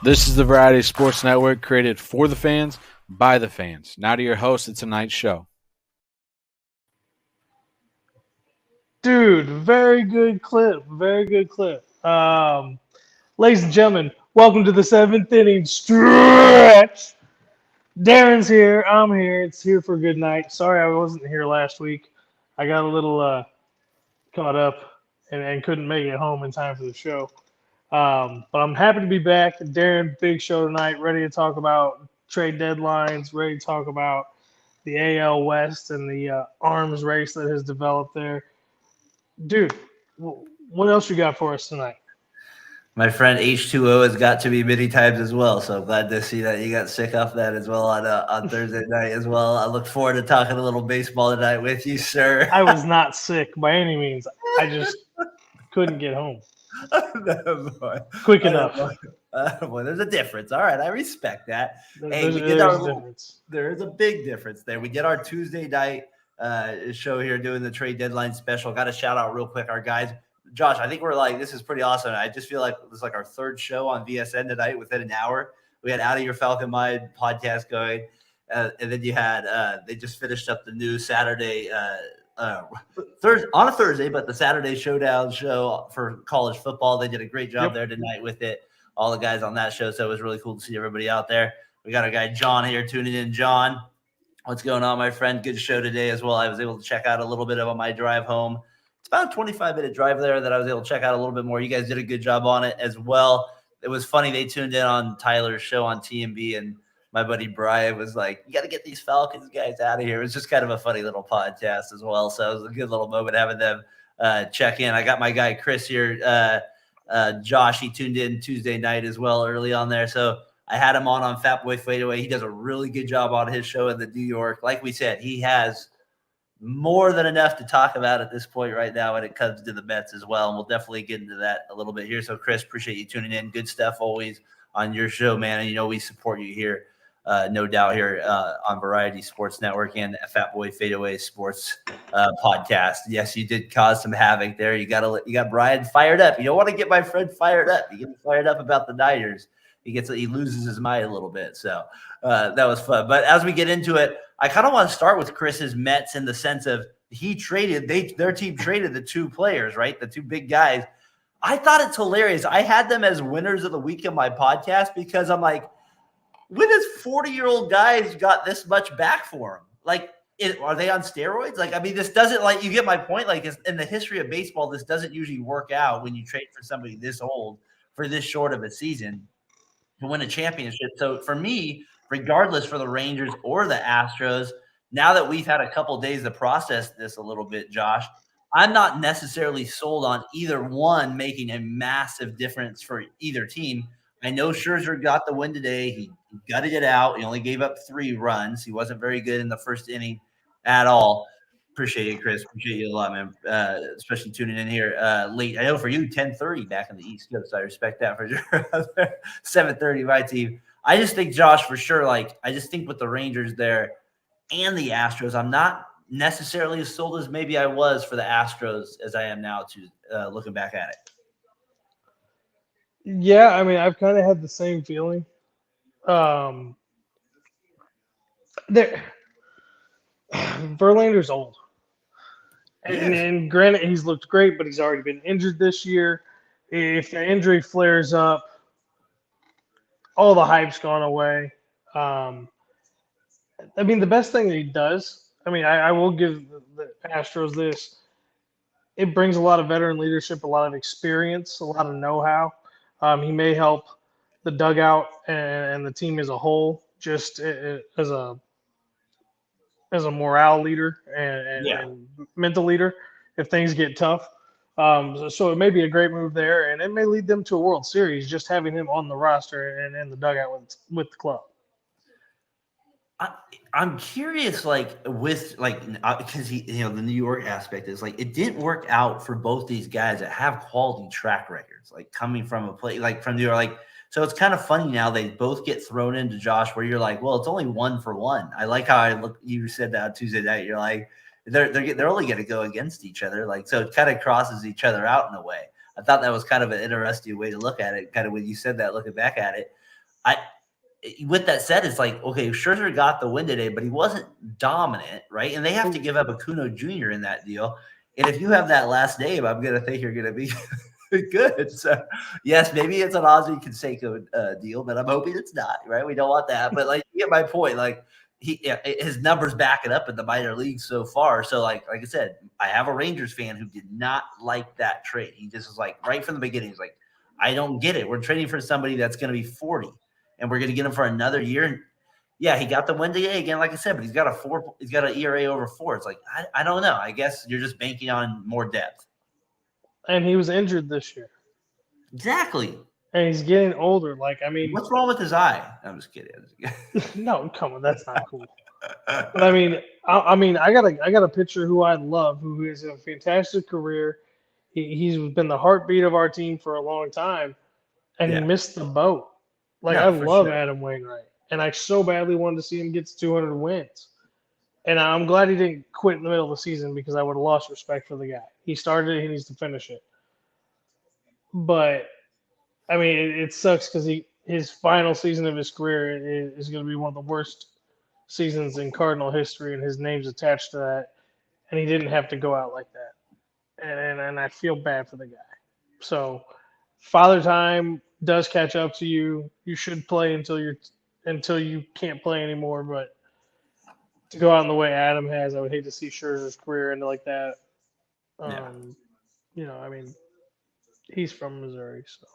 This is the Variety Sports Network, created for the fans, by the fans. Now to your host of tonight's show. Dude, very good clip. Very good clip. Ladies and gentlemen, welcome to the 7th inning stretch. Daren's here. I'm here. It's here for a good night. Sorry I wasn't here last week. I got a little caught up and couldn't make it home in time for the show. But I'm happy to be back. Daren, big show tonight. Ready to talk about trade deadlines. Ready to talk about the AL West and the arms race that has developed there. Dude, what else you got for us tonight? My friend H2O has got to me many times as well, so I'm glad to see that you got sick off that as well on Thursday night as well. I look forward to talking a little baseball tonight with you, sir. I was not sick by any means. I just couldn't get home quick enough. Boy, there's a difference. All right, I respect that. There's a difference. There is a big difference there. We get our Tuesday night show here doing the trade deadline special. Got to shout out real quick our guys. Josh, I think we're like, this is pretty awesome. I just feel like this is like our third show on VSN tonight within an hour. We had Out of Your Falcon Mind podcast going. And then you had, they just finished up the new Saturday, on a Thursday, but the Saturday Showdown show for college football. They did a great job there tonight with it. All the guys on that show. So it was really cool to see everybody out there. We got our guy John here tuning in. John, what's going on, my friend? Good show today as well. I was able to check out a little bit of on my drive home. It's about a 25-minute drive there that I was able to check out a little bit more. You guys did a good job on it as well. It was funny. They tuned in on Tyler's show on TMB, and my buddy Brian was like, you got to get these Falcons guys out of here. It was just kind of a funny little podcast as well. So it was a good little moment having them check in. I got my guy Chris here. Josh, he tuned in Tuesday night as well early on there. So I had him on Fat Boy Fadeaway. He does a really good job on his show in the New York. Like we said, he has more than enough to talk about at this point right now when it comes to the Mets as well. And we'll definitely get into that a little bit here. So, Chris, appreciate you tuning in. Good stuff always on your show, man. And, you know, we support you here, no doubt, here on Variety Sports Network and Fat Boy Fadeaway Sports podcast. Yes, you did cause some havoc there. You got Brian fired up. You don't want to get my friend fired up. You get him fired up about the Niners. He loses his mind a little bit. So that was fun. But as we get into it, I kind of want to start with Chris's Mets in the sense of their team traded the two players, right? The two big guys. I thought it's hilarious. I had them as winners of the week in my podcast because I'm like, when has 40-year-old guys got this much back for them? Like, are they on steroids? Like, I mean, this doesn't, like, you get my point. Like, in the history of baseball, this doesn't usually work out when you trade for somebody this old for this short of a season to win a championship. So for me, regardless for the Rangers or the Astros, now that we've had a couple days to process this a little bit, Josh, I'm not necessarily sold on either one making a massive difference for either team. I know Scherzer got the win today. He gutted it out. He only gave up 3 runs. He wasn't very good in the first inning at all. Appreciate it, Chris. Appreciate you a lot, man, especially tuning in here late. I know for you, 10:30 back in the East Coast. I respect that for sure. 7:30, my team. I just think, Josh, for sure, like, I just think with the Rangers there and the Astros, I'm not necessarily as sold as maybe I was for the Astros as I am now to looking back at it. Yeah, I mean, I've kind of had the same feeling. Verlander's old. And granted, he's looked great, but he's already been injured this year. If the injury flares up, all the hype's gone away. I mean, the best thing that he does, I mean, I will give the Astros this. It brings a lot of veteran leadership, a lot of experience, a lot of know-how. He may help the dugout and the team as a whole, just as a morale leader and mental leader if things get tough. So it may be a great move there, and it may lead them to a World Series just having him on the roster and in the dugout with the club. I'm curious, like, with, like, because the New York aspect is, like, it didn't work out for both these guys that have quality track records, like, coming from a play, like, from New York, like, so it's kind of funny now they both get thrown into, Josh, where you're like, well, it's only 1 for 1. I like how you said that on Tuesday night. You're like, they're only going to go against each other, like, so it kind of crosses each other out in a way. I thought that was kind of an interesting way to look at it, kind of when you said that, looking back at it. With that said, it's like, okay, Scherzer got the win today, but he wasn't dominant, right? And they have to give up Acuna Jr. in that deal. And if you have that last name, I'm going to think you're going to be good. So, yes, maybe it's an Ozzie Canseco deal, but I'm hoping it's not, right? We don't want that. But, like, you get my point. Like, his numbers back it up in the minor leagues so far. So, like I said, I have a Rangers fan who did not like that trade. He just was like, right from the beginning, he's like, I don't get it. We're trading for somebody that's going to be 40. And we're going to get him for another year. And yeah, he got the win today again, like I said, but he's got an ERA over 4. It's like, I don't know. I guess you're just banking on more depth. And he was injured this year. Exactly. And he's getting older. Like, I mean, what's wrong with his eye? I'm just kidding. No, come on, that's not cool. But I mean, I got a pitcher who I love, who has a fantastic career. He's been the heartbeat of our team for a long time, and he missed the boat. Like, I love Adam Wainwright, and I so badly wanted to see him get to 200 wins. And I'm glad he didn't quit in the middle of the season, because I would have lost respect for the guy. He started it, he needs to finish it. But, I mean, it sucks because his final season of his career is going to be one of the worst seasons in Cardinal history, and his name's attached to that, and he didn't have to go out like that. And I feel bad for the guy. So, Father Time does catch up to you. You should play until you can't play anymore. But to go out in the way Adam has, I would hate to see Scherzer's career end like that. You know, I mean, he's from Missouri, so.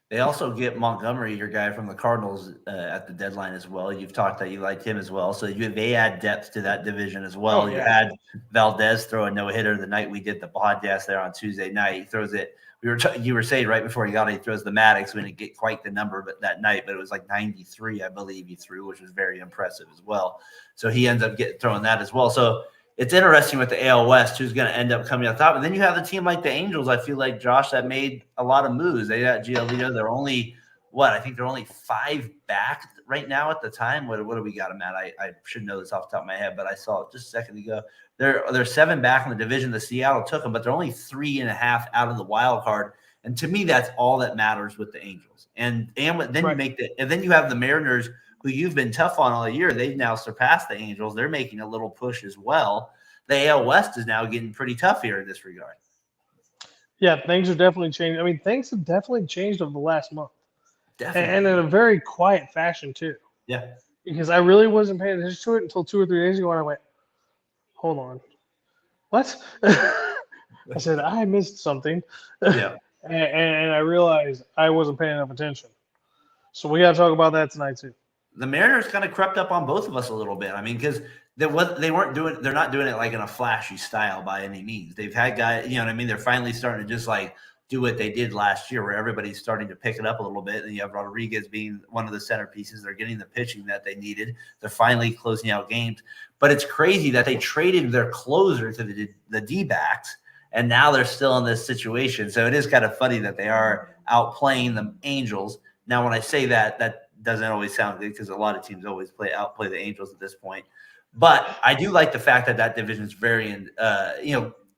They also get Montgomery, your guy from the Cardinals, at the deadline as well. You've talked that you liked him as well. So they add depth to that division as well. You had Valdez throw a no-hitter the night we did the podcast there on Tuesday night. He throws it. You were saying right before he got it, he throws the Maddox. We didn't get quite the number that night, but it was like 93, I believe he threw, which was very impressive as well. So he ends up throwing that as well. So it's interesting with the AL West who's going to end up coming up top. And then you have the team like the Angels, I feel like, Josh, that made a lot of moves. They got Giolito. They're only, I think they're only 5 back right now at the time. What do we got them at? I should know this off the top of my head, but I saw it just a second ago. They're 7 back in the division. The Seattle took them, but they're only 3.5 out of the wild card. And to me, that's all that matters with the Angels. And then you have the Mariners, who you've been tough on all year. They've now surpassed the Angels. They're making a little push as well. The AL West is now getting pretty tough here in this regard. Yeah, things are definitely changing. I mean, things have definitely changed over the last month. Definitely. And in a very quiet fashion, too. Yeah. Because I really wasn't paying attention to it until 2 or 3 days ago, and I went, hold on. What? I said, I missed something. Yeah. and I realized I wasn't paying enough attention. So we got to talk about that tonight, too. The Mariners kind of crept up on both of us a little bit. I mean, because they're not doing it like in a flashy style by any means. They've had guys, you know what I mean? They're finally starting to just like do what they did last year, where everybody's starting to pick it up a little bit. And you have Rodriguez being one of the centerpieces. They're getting the pitching that they needed. They're finally closing out games. But it's crazy that they traded their closer to the Dbacks, and now they're still in this situation. So it is kind of funny that they are outplaying the Angels. Now, when I say that, that doesn't always sound good, because a lot of teams always outplay the Angels at this point. But I do like the fact that division is very,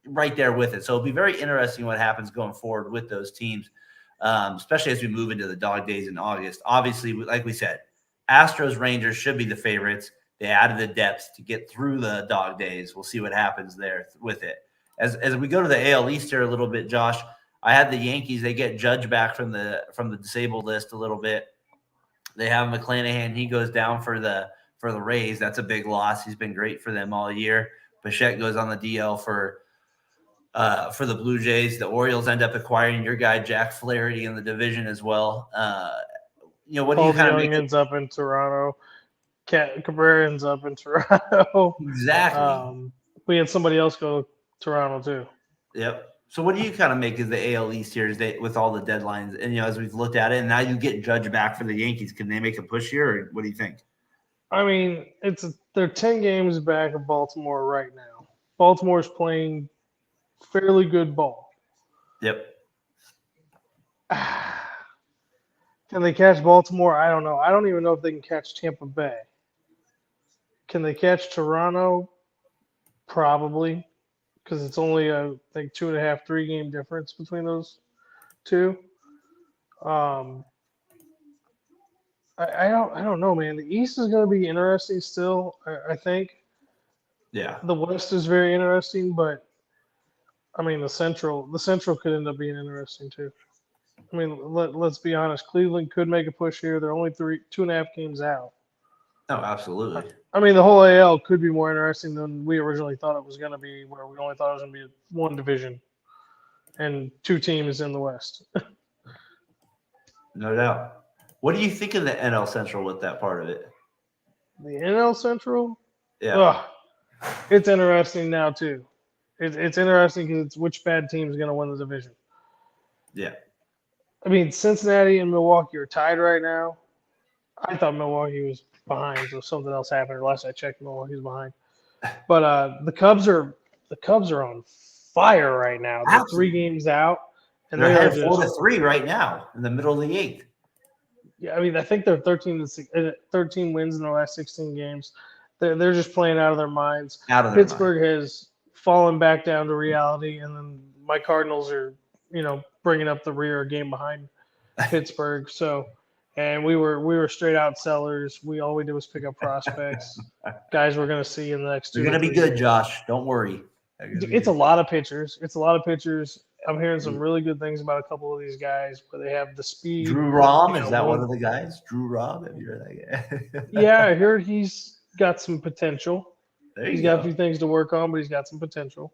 right there with it. So it'll be very interesting what happens going forward with those teams, especially as we move into the dog days in August. Obviously, like we said, Astros, Rangers should be the favorites. They added the depth to get through the dog days. We'll see what happens there with it. As we go to the AL.East here a little bit, Josh, I had the Yankees. They get Judge back from the disabled list a little bit. They have McClanahan. He goes down for the Rays. That's a big loss. He's been great for them all year. Bichette goes on the DL for the Blue Jays. The Orioles end up acquiring your guy Jack Flaherty in the division as well. What do you kind of make? Ends up in Toronto. Cabrera ends up in Toronto. Exactly. We had somebody else go to Toronto too. Yep. So what do you kind of make of the AL.East here with all the deadlines? And, as we've looked at it, and now you get Judge back for the Yankees, can they make a push here, or what do you think? I mean, they're 10 games back of Baltimore right now. Baltimore's playing fairly good ball. Yep. Can they catch Baltimore? I don't know. I don't even know if they can catch Tampa Bay. Can they catch Toronto? Probably, because it's only a 2.5, 3 game difference between those two. I don't know, man. The East is going to be interesting still. I think Yeah. the West is very interesting, but I mean the Central could end up being interesting too. I mean, let's be honest. Cleveland could make a push here. They're only 2.5 games out. Oh, absolutely. I mean, the whole AL could be more interesting than we originally thought it was going to be, where we only thought it was going to be one division and 2 teams in the West. No doubt. What do you think of the NL Central with that part of it? The NL Central, Yeah. it's interesting now too. It's interesting because it's which bad team is going to win the division. Yeah. I mean, Cincinnati and Milwaukee are tied right now. I thought Milwaukee was behind, so something else happened. Last I checked, Milwaukee's behind. But the Cubs are on fire right now. They're Absolutely. 3 games out, and They're they are ahead 4-3 right now in the middle of the 8th. Yeah, I mean, I think they're 13 wins in their last 16 games. They're just playing out of their minds. Out of their Pittsburgh has fallen back down to reality, and then my Cardinals are, bringing up the rear a game behind Pittsburgh. So, and we were straight out sellers. All we did was pick up prospects, guys we're going to see in the next 2 They're going to be good, Josh. Don't worry. It's a lot of pitchers. I'm hearing some really good things about a couple of these guys where they have the speed. Drew Rom, is that one of the guys? Drew Rom, have you heard that guy? Yeah, I heard he's got some potential. He's got a few things to work on, but he's got some potential.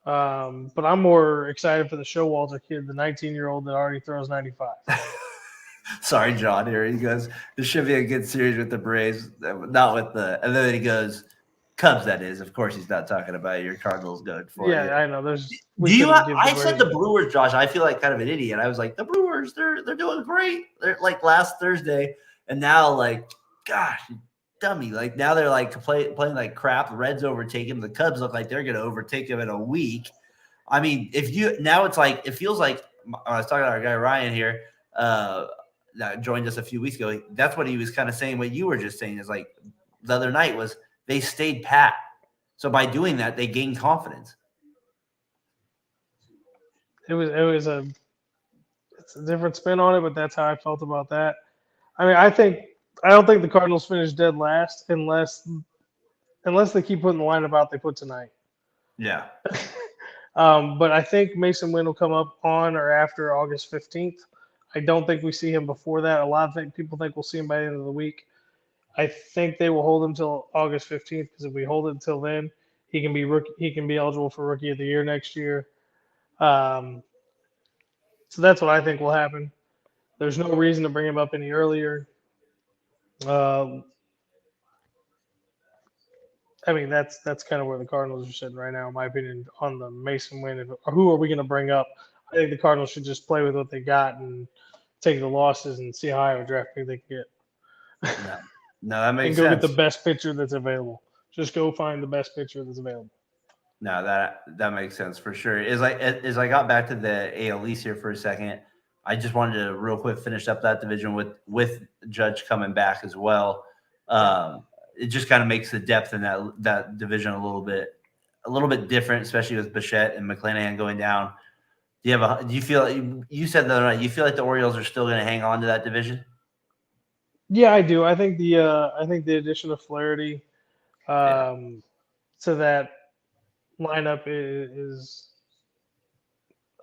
But I'm more excited for the Showalter kid, the 19-year-old that already throws 95. Sorry, John. Here he goes. This should be a good series with the Braves, not with the. And then he goes, Cubs. That is, of course, he's not talking about your Cardinals going for it. Yeah, I know. I said the Brewers, Josh. I feel like kind of an idiot. I was like, the Brewers, they're doing great. They're like last Thursday, and now like, gosh, dummy. Like now they're like playing like crap. The Reds overtake him. The Cubs look like they're going to overtake him in a week. I mean, it's like it feels like I was talking to our guy Ryan here. That joined us a few weeks ago. That's what he was kind of saying. What you were just saying is like the other night was they stayed pat. So by doing that, they gained confidence. It's a different spin on it, but that's how I felt about that. I mean, I don't think the Cardinals finish dead last unless they keep putting the lineup out they put tonight. Yeah. But I think Mason Wynn will come up on or after August 15th. I don't think we see him before that. A lot of people think we'll see him by the end of the week. I think they will hold him till August 15th because if we hold it until then, he can be eligible for Rookie of the Year next year. So that's what I think will happen. There's no reason to bring him up any earlier. I mean, that's kind of where the Cardinals are sitting right now, in my opinion, on the Mason Wynn. Who are we going to bring up? I think the Cardinals should just play with what they got and take the losses and see how high of a draft pick they can get. No, that makes sense. And go get the best pitcher that's available. Just go find the best pitcher that's available. No, that makes sense for sure. As I got back to the AL.East here for a second, I just wanted to real quick finish up that division with Judge coming back as well. It just kind of makes the depth in that division a little bit different, especially with Bichette and McClanahan going down. Do you feel you said the other night, you feel like the Orioles are still going to hang on to that division? Yeah, I do. I think the addition of Flaherty to that lineup is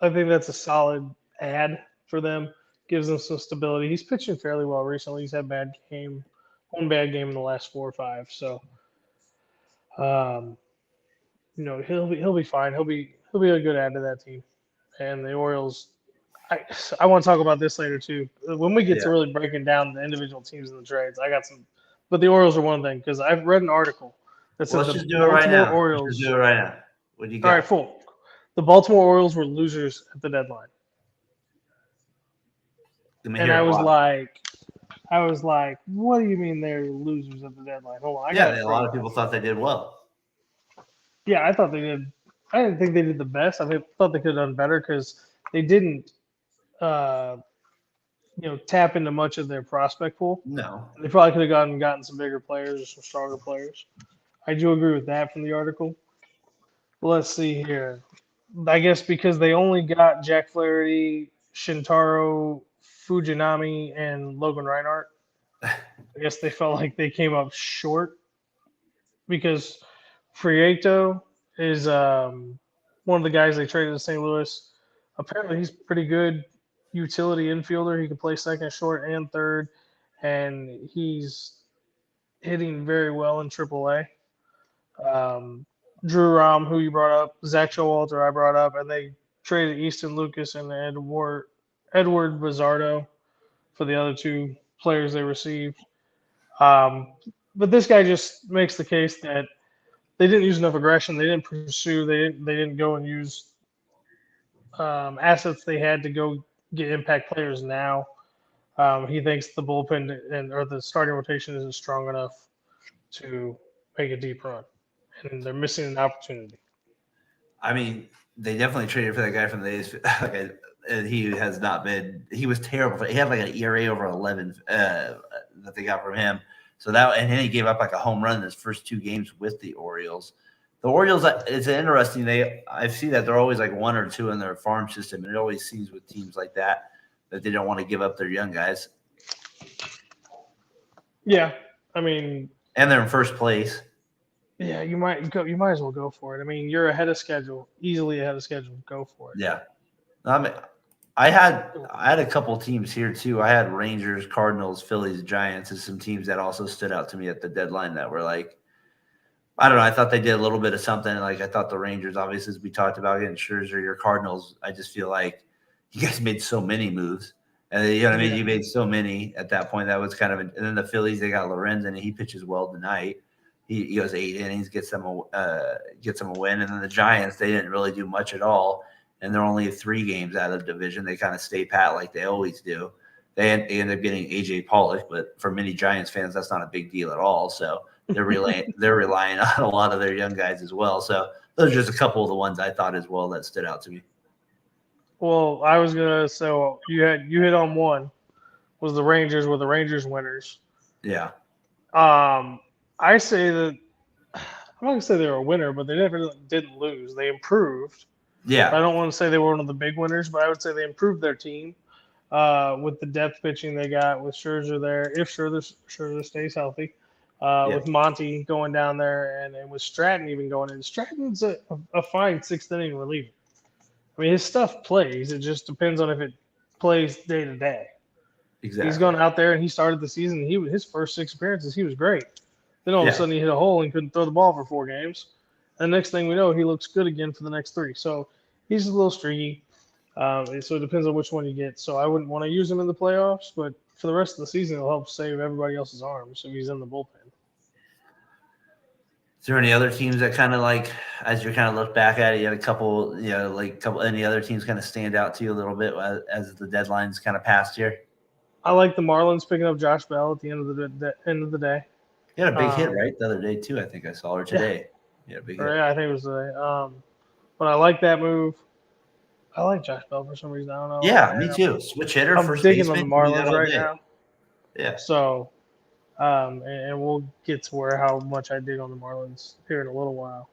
I think that's a solid add for them. Gives them some stability. He's pitching fairly well recently. He's had one bad game in the last 4 or 5. So, he'll be fine. He'll be a good add to that team. And the Orioles, I want to talk about this later too. When we get to really breaking down the individual teams in the trades, I got some. But the Orioles are one thing because I've read an article that said let's just do it right now. Orioles. Let's do it right now. What do you got? All right, full. The Baltimore Orioles were losers at the deadline. And I was like, what do you mean they're losers at the deadline? Hold on. A lot of people thought they did well. Yeah, I thought they did. I didn't think they did the best. I thought they could have done better because they didn't, tap into much of their prospect pool. No. They probably could have gotten some bigger players or some stronger players. I do agree with that from the article. Let's see here. I guess because they only got Jack Flaherty, Shintaro Fujinami, and Logan Reinhart. I guess they felt like they came up short because Prieto is one of the guys they traded to St. Louis. Apparently, he's pretty good utility infielder. He can play second, short, and third, and he's hitting very well in AAA. Drew Rom, who you brought up, Zach Showalter, I brought up, and they traded Easton Lucas and Edward Bizzardo for the other two players they received. But this guy just makes the case that they didn't use enough aggression. They didn't pursue. They didn't go and use assets they had to go get impact players now. He thinks the bullpen or the starting rotation isn't strong enough to make a deep run, and they're missing an opportunity. I mean, they definitely traded for that guy from the A's. And he has not been. He was terrible. He had like an ERA over 11 that they got from him. So that, and then he gave up like a home run in his first 2 games with the Orioles. The Orioles, it's interesting. I see that they're always like 1 or 2 in their farm system, and it always seems with teams like that they don't want to give up their young guys. Yeah, I mean, and they're in first place. Yeah, you might as well go for it. I mean, you're ahead of schedule, easily ahead of schedule. Go for it. Yeah, I mean, I had a couple teams here too. I had Rangers, Cardinals, Phillies, Giants as some teams that also stood out to me at the deadline that were like, I don't know. I thought they did a little bit of something. Like I thought the Rangers, obviously, as we talked about getting Scherzer, your Cardinals. I just feel like you guys made so many moves, and you know what I mean. Yeah. You made so many at that point. That was kind of, and then the Phillies, they got Lorenzen, and he pitches well tonight. He goes 8 innings, gets them a win, and then the Giants, they didn't really do much at all, and they're only 3 games out of the division. They kind of stay pat like they always do. They end up getting AJ Pollock, but for many Giants fans, that's not a big deal at all. So. They're relying on a lot of their young guys as well. So those are just a couple of the ones I thought as well that stood out to me. Well, I was gonna say you hit on one was the Rangers were the Rangers winners. Yeah. I say that I'm not gonna say they were a winner, but they never didn't lose. They improved. Yeah. I don't want to say they were one of the big winners, but I would say they improved their team with the depth pitching they got with Scherzer there. If Scherzer stays healthy. With Monty going down there and with Stratton even going in. Stratton's a fine 6th inning reliever. I mean, his stuff plays. It just depends on if it plays day to day. Exactly. He's gone out there and he started the season. His first 6 appearances, he was great. Then all of a sudden he hit a hole and couldn't throw the ball for 4 games. And next thing we know, he looks good again for the next 3. So he's a little streaky. So it depends on which one you get. So I wouldn't want to use him in the playoffs, but for the rest of the season, it'll help save everybody else's arms if he's in the bullpen. Is there any other teams that kind of like, as you kind of look back at it, you had a couple, any other teams kind of stand out to you a little bit as the deadline's kind of passed here? I like the Marlins picking up Josh Bell at the end of the day. He had a big hit, right? The other day, too, I think I saw, or today. Yeah, big hit. Yeah, I think it was today. But I like that move. I like Josh Bell for some reason. I don't know. Yeah, me too. Switch hitter, I'm first digging baseman. on the Marlins right now. Yeah. So, and we'll get to how much I dig on the Marlins here in a little while.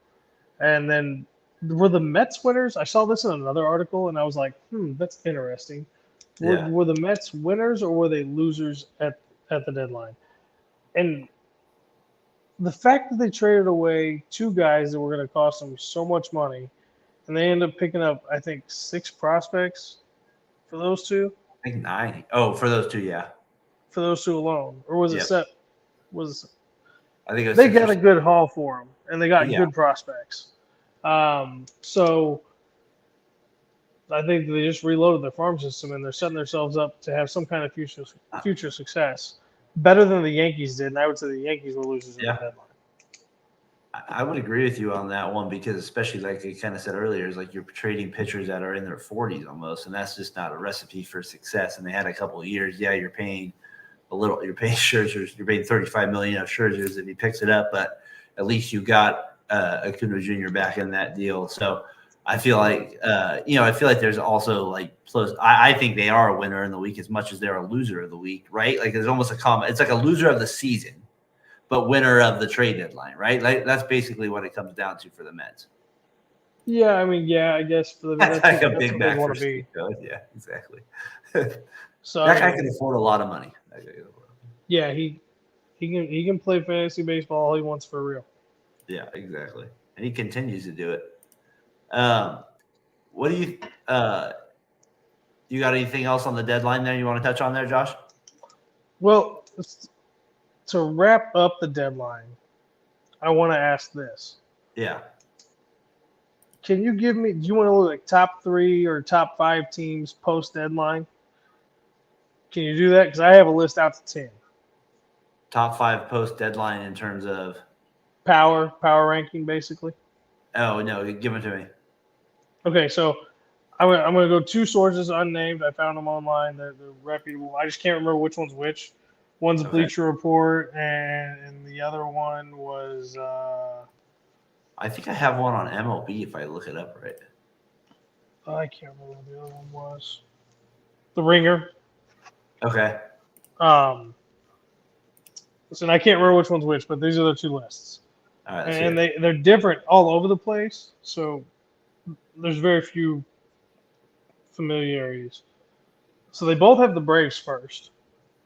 And then were the Mets winners? I saw this in another article, and I was like, that's interesting. Were the Mets winners or were they losers at the deadline? And the fact that they traded away 2 guys that were going to cost them so much money, and they ended up picking up, I think, 6 prospects for those 2. I think 9. Oh, for those 2, yeah. For those 2 alone, or was it set? I think it was. They got a good haul for them, and they got good prospects. So I think they just reloaded their farm system, and they're setting themselves up to have some kind of future success, better than the Yankees did. And I would say the Yankees were losers in the deadline. I would agree with you on that one because, especially like I kind of said earlier, is like you're trading pitchers that are in their 40s almost, and that's just not a recipe for success. And they had a couple of years. Yeah, you're paying a little. You're paying Scherzer's. You're paying $35 million of Scherzer's if he picks it up, but at least you got Acuna Jr. back in that deal. So I feel like there's also like close. I think they are a winner in the week as much as they're a loser of the week, right? Like there's almost a comment. It's like a loser of the season, but winner of the trade deadline, right? Like that's basically what it comes down to for the Mets. Yeah, I mean, I guess for the Mets, that's like a big back for be. Yeah, exactly. So that guy can afford a lot of money. Yeah, he can play fantasy baseball all he wants for real. Yeah, exactly. And he continues to do it. What do you you got anything else on the deadline there you want to touch on there, Josh? Well, to wrap up the deadline, I want to ask this. Yeah. Can you give me? Do you want to look like top 3 or top 5 teams post deadline? Can you do that? Because I have a list out to 10. Top 5 post deadline in terms of Power ranking, basically. Oh no, give it to me. Okay, so I'm gonna go 2 sources unnamed. I found them online. They're reputable. I just can't remember which one's which. One's Okay. Bleacher Report, and the other one was. I think I have one on MLB if I look it up right. I can't remember what the other one was. The Ringer. Okay. Listen, I can't remember which one's which, but these are the 2 lists, All right. and they're different all over the place. So there's very few familiarities. So they both have the Braves first.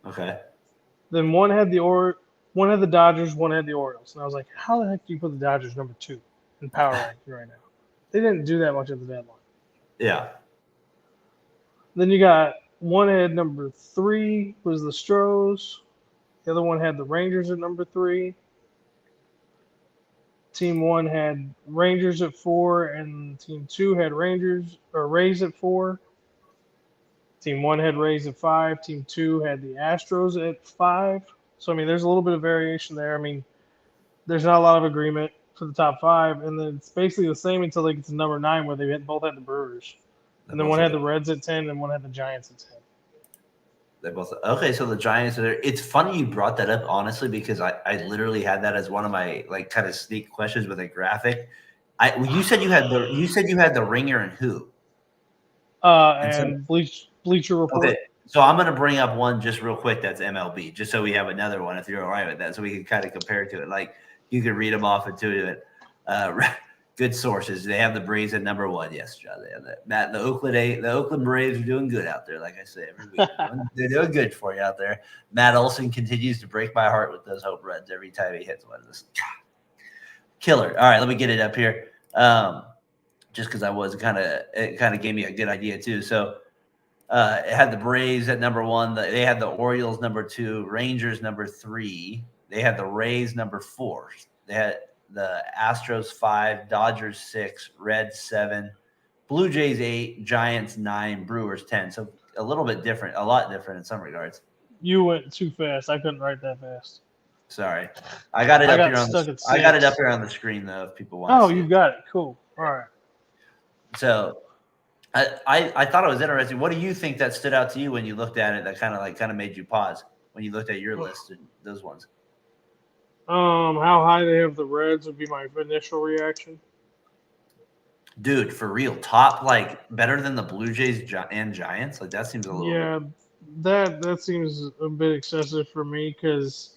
Okay. Then one had the Dodgers, one had the Orioles, and I was like, how the heck do you put the Dodgers number 2 in power ranking right now? They didn't do that much at the deadline. Yeah. Then you got one had number 3 was the Stros. The other one had the Rangers at number 3. Team 1 had Rangers at 4, and Team 2 had Rays at 4. Team 1 had Rays at 5. Team 2 had the Astros at 5. So, I mean, there's a little bit of variation there. I mean, there's not a lot of agreement for the top 5. And then it's basically the same until they get to number 9, where they both had the Brewers. And then one had the Reds at 10, and one had the Giants at 10. They both okay. So the Giants are there. It's funny you brought that up, honestly, because I literally had that as one of my like kind of sneak questions with a graphic. You said you had the Ringer and who? And Bleacher Report. Okay, so I'm going to bring up one just real quick that's MLB, just so we have another one if you're all right with that, so we can kind of compare to it. Like you can read them off into it. Good sources. They have the Braves at number 1. Yes, John. They have that. Matt, the Oakland Braves are doing good out there. Like I say every week, they're doing good for you out there. Matt Olson continues to break my heart with those home runs every time he hits one of this. Killer. All right, let me get it up here. Just because it kind of gave me a good idea too. So it had the Braves at number 1. They had the Orioles number 2, Rangers number 3. They had the Rays number 4. They had the Astros 5, Dodgers 6, Reds 7, Blue Jays 8, Giants 9, Brewers 10. So a lot different in some regards. You went too fast. I couldn't write that fast. Sorry, I got it up here on the screen though. If people want. Oh, you got it. Cool. All right. So, I thought it was interesting. What do you think that stood out to you when you looked at it? That kind of made you pause when you looked at your list and those ones. How high they have the Reds would be my initial reaction. Dude, for real, top like better than the Blue Jays and Giants. Like that seems a little. Yeah, that seems a bit excessive for me because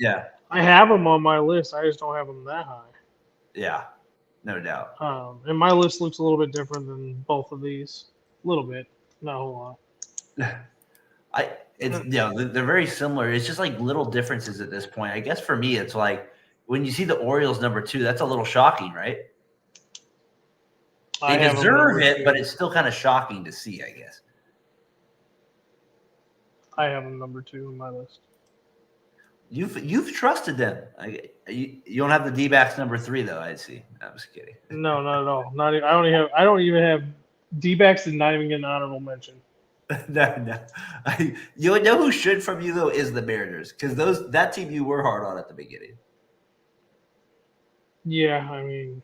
I have them on my list. I just don't have them that high. Yeah, no doubt. And my list looks a little bit different than both of these. A little bit, not a whole lot. They're very similar. It's just like little differences at this point. I guess for me, it's like when you see the Orioles number 2, that's a little shocking, right? They deserve it, but it's still kind of shocking to see, I guess. I have them number 2 on my list. You've trusted them. You don't have the Dbacks number 3 though. I see. I'm just kidding. No, not at all. I don't even have Dbacks. Did not even get an honorable mention. No. You know who should from you though is the Mariners because that team you were hard on at the beginning. Yeah, I mean,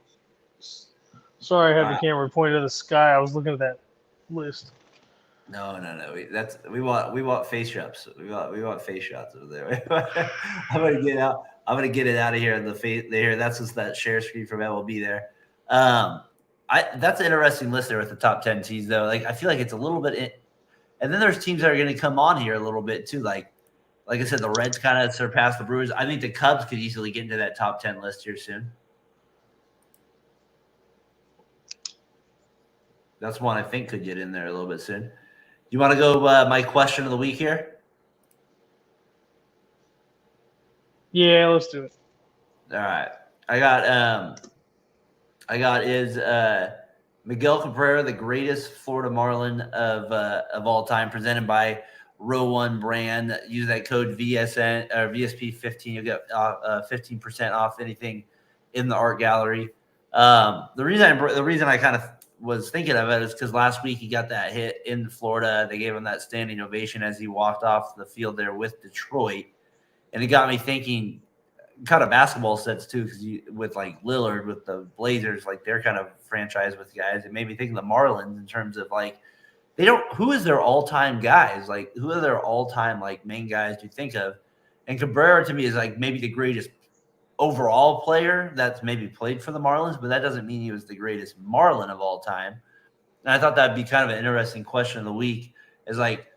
sorry, I had the camera pointed to the sky. I was looking at that list. No. We want face shots. We want face shots over there. I'm gonna get it out of here. That's just that share screen from MLB there. That's an interesting list there with the top 10 teams though. Like I feel like it's a little bit. And then there's teams that are going to come on here a little bit too. Like I said, the Reds kind of surpassed the Brewers. I think the Cubs could easily get into that top 10 list here soon. That's one I think could get in there a little bit soon. You want to go my question of the week here? Yeah, let's do it. All right. I got is Miguel Cabrera, the greatest Florida Marlin of all time, presented by Row One Brand. Use that code VSN or VSP15. You'll get 15% off anything in the art gallery. The reason I kind of was thinking of it is because last week he got that hit in Florida. They gave him that standing ovation as he walked off the field there with Detroit, and it got me thinking. Kind of basketball sets too, because with like Lillard with the Blazers, like they're kind of franchise with guys. It made me think of the Marlins in terms of like who is their all-time guys? Like who are their all-time like main guys do you think of? And Cabrera to me is like maybe the greatest overall player that's maybe played for the Marlins, but that doesn't mean he was the greatest Marlin of all time. And I thought that'd be kind of an interesting question of the week. Is like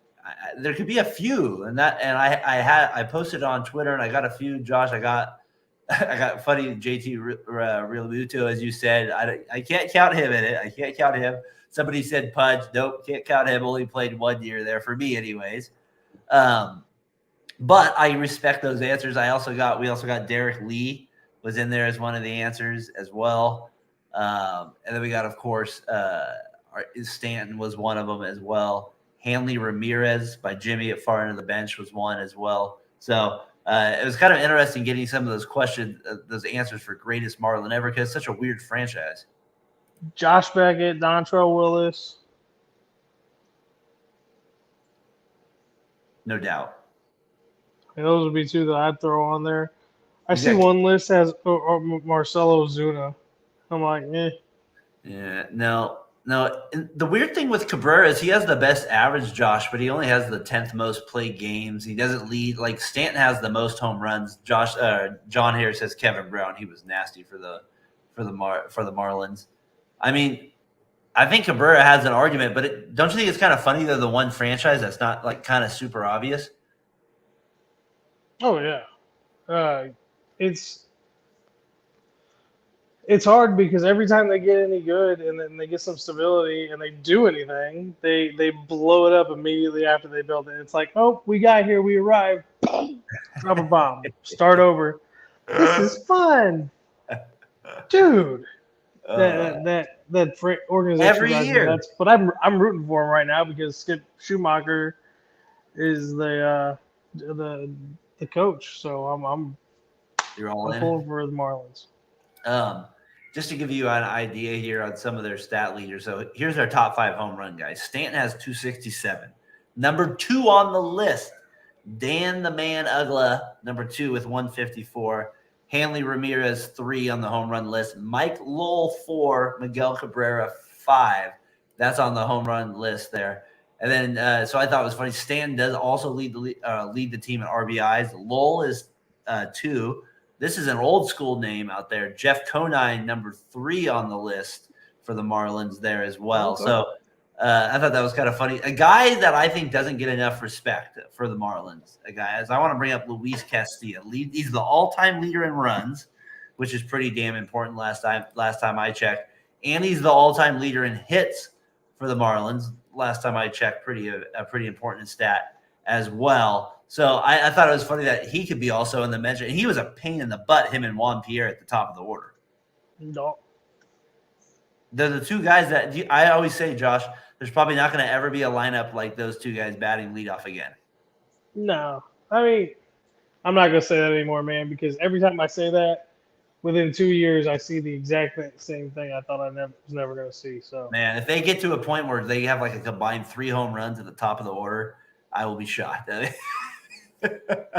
there could be a few, and I posted on Twitter, and I got a few. Josh, I got funny JT Realmuto, as you said. I can't count him in it. I can't count him. Somebody said Pudge. Nope, can't count him. Only played 1 year there for me, anyways. But I respect those answers. We also got Derek Lee was in there as one of the answers as well. And then we got, of course, Stanton was one of them as well. Hanley Ramirez by Jimmy at far end of the bench was one as well. So it was kind of interesting getting some of those questions, those answers for greatest Marlin ever, because it's such a weird franchise. Josh Beckett, Dontrell Willis. No doubt. And those would be two that I'd throw on there. I see one list has Marcelo Ozuna. I'm like, eh. Yeah, no. The weird thing with Cabrera is he has the best average, Josh, but he only has the 10th most played games. He doesn't lead. Like Stanton has the most home runs. John here says Kevin Brown. He was nasty for the Marlins. I mean, I think Cabrera has an argument, but don't you think it's kind of funny they're the one franchise that's not like kind of super obvious? Oh yeah, it's hard because every time they get any good and then they get some stability and they do anything, they blow it up immediately after they build it. It's like, oh, we got here, we arrived, drop a bomb, start over. This is fun, dude. That organization every year. But I'm rooting for him right now because Skip Schumacher is the coach. So I'm pulling for the Marlins. Just to give you an idea here on some of their stat leaders. So here's our top 5 home run guys. Stanton has 267. Number 2 on the list, Dan the Man Ugla, number 2 with 154. Hanley Ramirez 3 on the home run list. Mike Lowell 4. Miguel Cabrera 5. That's on the home run list there. And then, so I thought it was funny. Stanton does also lead the team in RBIs. Lowell is 2. This is an old school name out there. Jeff Conine, number 3 on the list for the Marlins there as well. Okay. So I thought that was kind of funny. A guy that I think doesn't get enough respect for the Marlins. I want to bring up Luis Castillo. He's the all-time leader in runs, which is pretty damn important last time I checked. And he's the all-time leader in hits for the Marlins. Last time I checked, a pretty important stat as well. So I thought it was funny that he could be also in the mention. And he was a pain in the butt, him and Juan Pierre at the top of the order. No. They're the two guys that I always say, Josh, there's probably not going to ever be a lineup like those two guys batting leadoff again. No. I mean, I'm not going to say that anymore, man, because every time I say that, within 2 years, I see the exact same thing I thought I was never going to see. So, man, if they get to a point where they have like a combined 3 home runs at the top of the order, I will be shocked.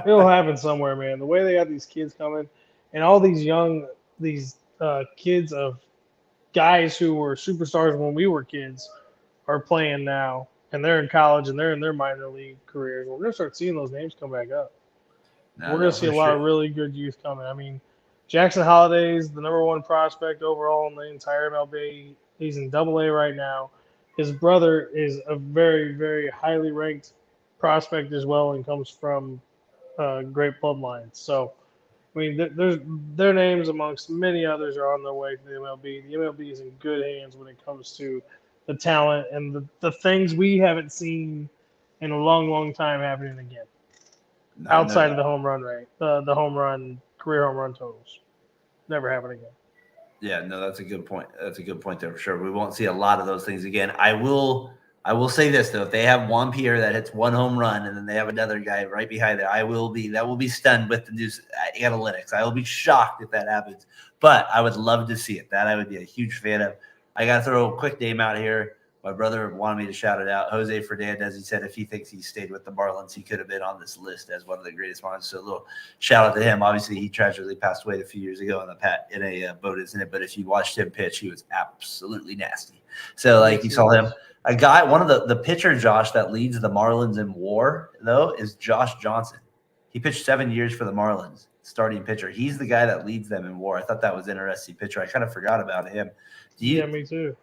It'll happen somewhere, man. The way they got these kids coming, and all these kids of guys who were superstars when we were kids are playing now, and they're in college and they're in their minor league careers. We're gonna start seeing those names come back up. We're gonna see a lot of really good youth coming. I mean, Jackson Holliday's the number 1 prospect overall in the entire MLB. He's in AA right now. His brother is a very, very highly ranked prospect as well and comes from great bloodlines. So, I mean, their names amongst many others are on their way to the MLB. The MLB is in good hands when it comes to the talent and the things we haven't seen in a long, long time happening again. outside of the home run rate, the career home run totals. Never happen again. Yeah, no, that's a good point. That's a good point there for sure. We won't see a lot of those things again. I will say this though: if they have Juan Pierre that hits one home run and then they have another guy right behind it, that will be stunned with the new analytics. I will be shocked if that happens. But I would love to see it. That I would be a huge fan of. I got to throw a quick name out here. My brother wanted me to shout it out. Jose Fernandez, he said if he thinks he stayed with the Marlins, he could have been on this list as one of the greatest Marlins. So a little shout out to him. Obviously, he tragically passed away a few years ago in a boat incident. But if you watched him pitch, he was absolutely nasty. So like you saw him. A guy, one of the pitcher, Josh, that leads the Marlins in WAR though is Josh Johnson. He pitched 7 years for the Marlins, starting pitcher. He's the guy that leads them in WAR. I thought that was an interesting pitcher. I kind of forgot about him. Yeah, me too.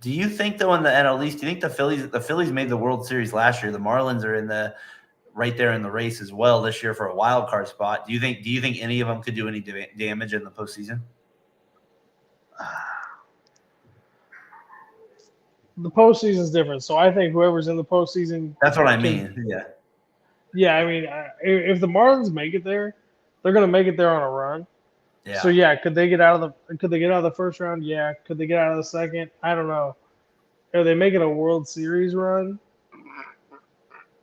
Do you think though in the NL East, do you think the Phillies made the World Series last year? The Marlins are right there in the race as well this year for a wild card spot. Do you think any of them could do any damage in the postseason? The postseason is different, so I think whoever's in the postseason. That's what I mean. Yeah. Yeah, I mean, if the Marlins make it there, they're going to make it there on a run. Yeah. So yeah, could they get out of the first round? Yeah. Could they get out of the second? I don't know. Are they making a World Series run?